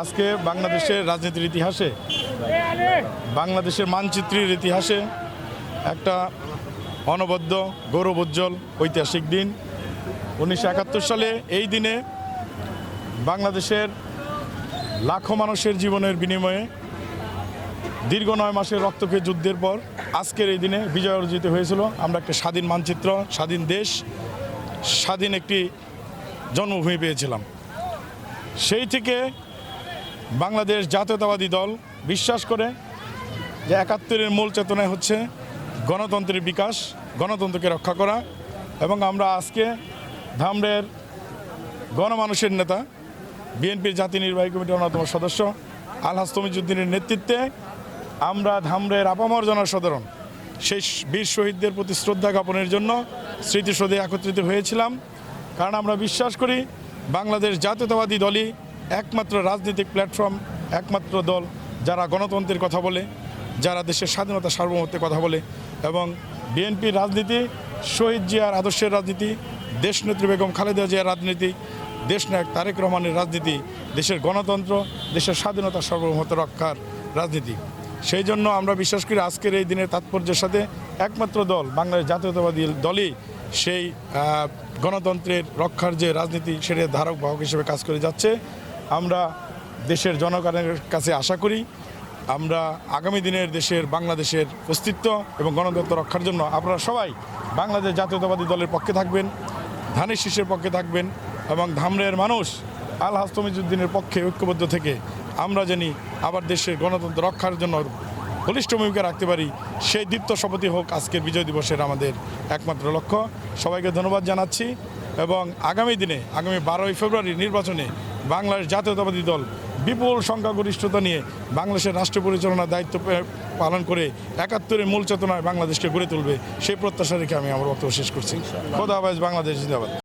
আজকে বাংলাদেশের রাজনীতির ইতিহাসে, বাংলাদেশের মানচিত্রের ইতিহাসে একটা অনবদ্য গৌরবোজ্জ্বল ঐতিহাসিক দিন। 1971 সালে এই দিনে বাংলাদেশের লাখো মানুষের জীবনের বিনিময়ে দীর্ঘ 9 মাসের রক্তক্ষয়ী যুদ্ধের পর আজকের এই দিনে বিজয় অর্জিত হয়েছিল। আমরা একটা স্বাধীন মানচিত্র, স্বাধীন দেশ, স্বাধীন একটি জন্মভূমি পেয়েছিলাম। সেই থেকে বাংলাদেশ জাতীয়তাবাদী দল বিশ্বাস করে যে 71-এর মূল চেতনায় হচ্ছে গণতন্ত্রের বিকাশ, গণতন্ত্রকে রক্ষা করা। এবং আমরা আজকে ধামরের গণমানুষের নেতা, বিএনপির জাতীয় নির্বাহী কমিটির অন্যতম সদস্য আলহাজ তমিজউদ্দিনের নেতৃত্বে আমরা ধামরের আপামর জনসাধারণ সেই বীর শহীদদের প্রতি শ্রদ্ধা জ্ঞাপনের জন্য স্মৃতিসৌধে একত্রিত হয়েছিলাম। কারণ আমরা বিশ্বাস করি বাংলাদেশ জাতীয়তাবাদী দলই একমাত্র রাজনৈতিক প্ল্যাটফর্ম, একমাত্র দল যারা গণতন্ত্রের কথা বলে, যারা দেশের স্বাধীনতা সার্বভৌমত্বের কথা বলে। এবং বিএনপির রাজনীতি শহীদ জিয়ার আদর্শের রাজনীতি, দেশনেত্রী বেগম খালেদা জিয়ার রাজনীতি, দেশনায়ক তারেক রহমানের রাজনীতি, দেশের গণতন্ত্র, দেশের স্বাধীনতা সার্বভৌমত্ব রক্ষার রাজনীতি। সেই জন্য আমরা বিশ্বাস করি আজকের এই দিনের তাৎপর্যের সাথে একমাত্র দল, বাংলাদেশ জাতীয়তাবাদী দলই সেই গণতন্ত্রের রক্ষার যে রাজনীতি সেটার ধারক বাহক হিসেবে কাজ করে যাচ্ছে। আমরা দেশের জনগণের কাছে আশা করি আমরা আগামী দিনের দেশের বাংলাদেশের অস্তিত্ব এবং গণতন্ত্র রক্ষার জন্য আপনারা সবাই বাংলাদেশ জাতীয়তাবাদী দলের পক্ষে থাকবেন, ধানের শীষের পক্ষে থাকবেন এবং ধামরের মানুষ আলহাজ তমিজউদ্দিনের পক্ষে ঐক্যবদ্ধ থেকে আমরা জানি আবার দেশের গণতন্ত্র রক্ষার জন্য বলিষ্ঠ ভূমিকা রাখতে পারি, সেই দীপ্ত শপথই হোক আজকের বিজয় দিবসের আমাদের একমাত্র লক্ষ্য। সবাইকে ধন্যবাদ জানাচ্ছি এবং আগামী দিনে, আগামী 12ই ফেব্রুয়ারি নির্বাচনে বাংলাদেশ জাতীয়তাবাদী দল বিপুল সংখ্যাগরিষ্ঠতা নিয়ে বাংলাদেশের রাষ্ট্র পরিচালনার দায়িত্ব পালন করে 71-এর মূল চেতনায় বাংলাদেশকে গড়ে তুলবে, সেই প্রত্যাশা রেখে আমি আমার বক্তব্য শেষ করছি। খোদা হাফেজ, বাংলাদেশ জিন্দাবাদ।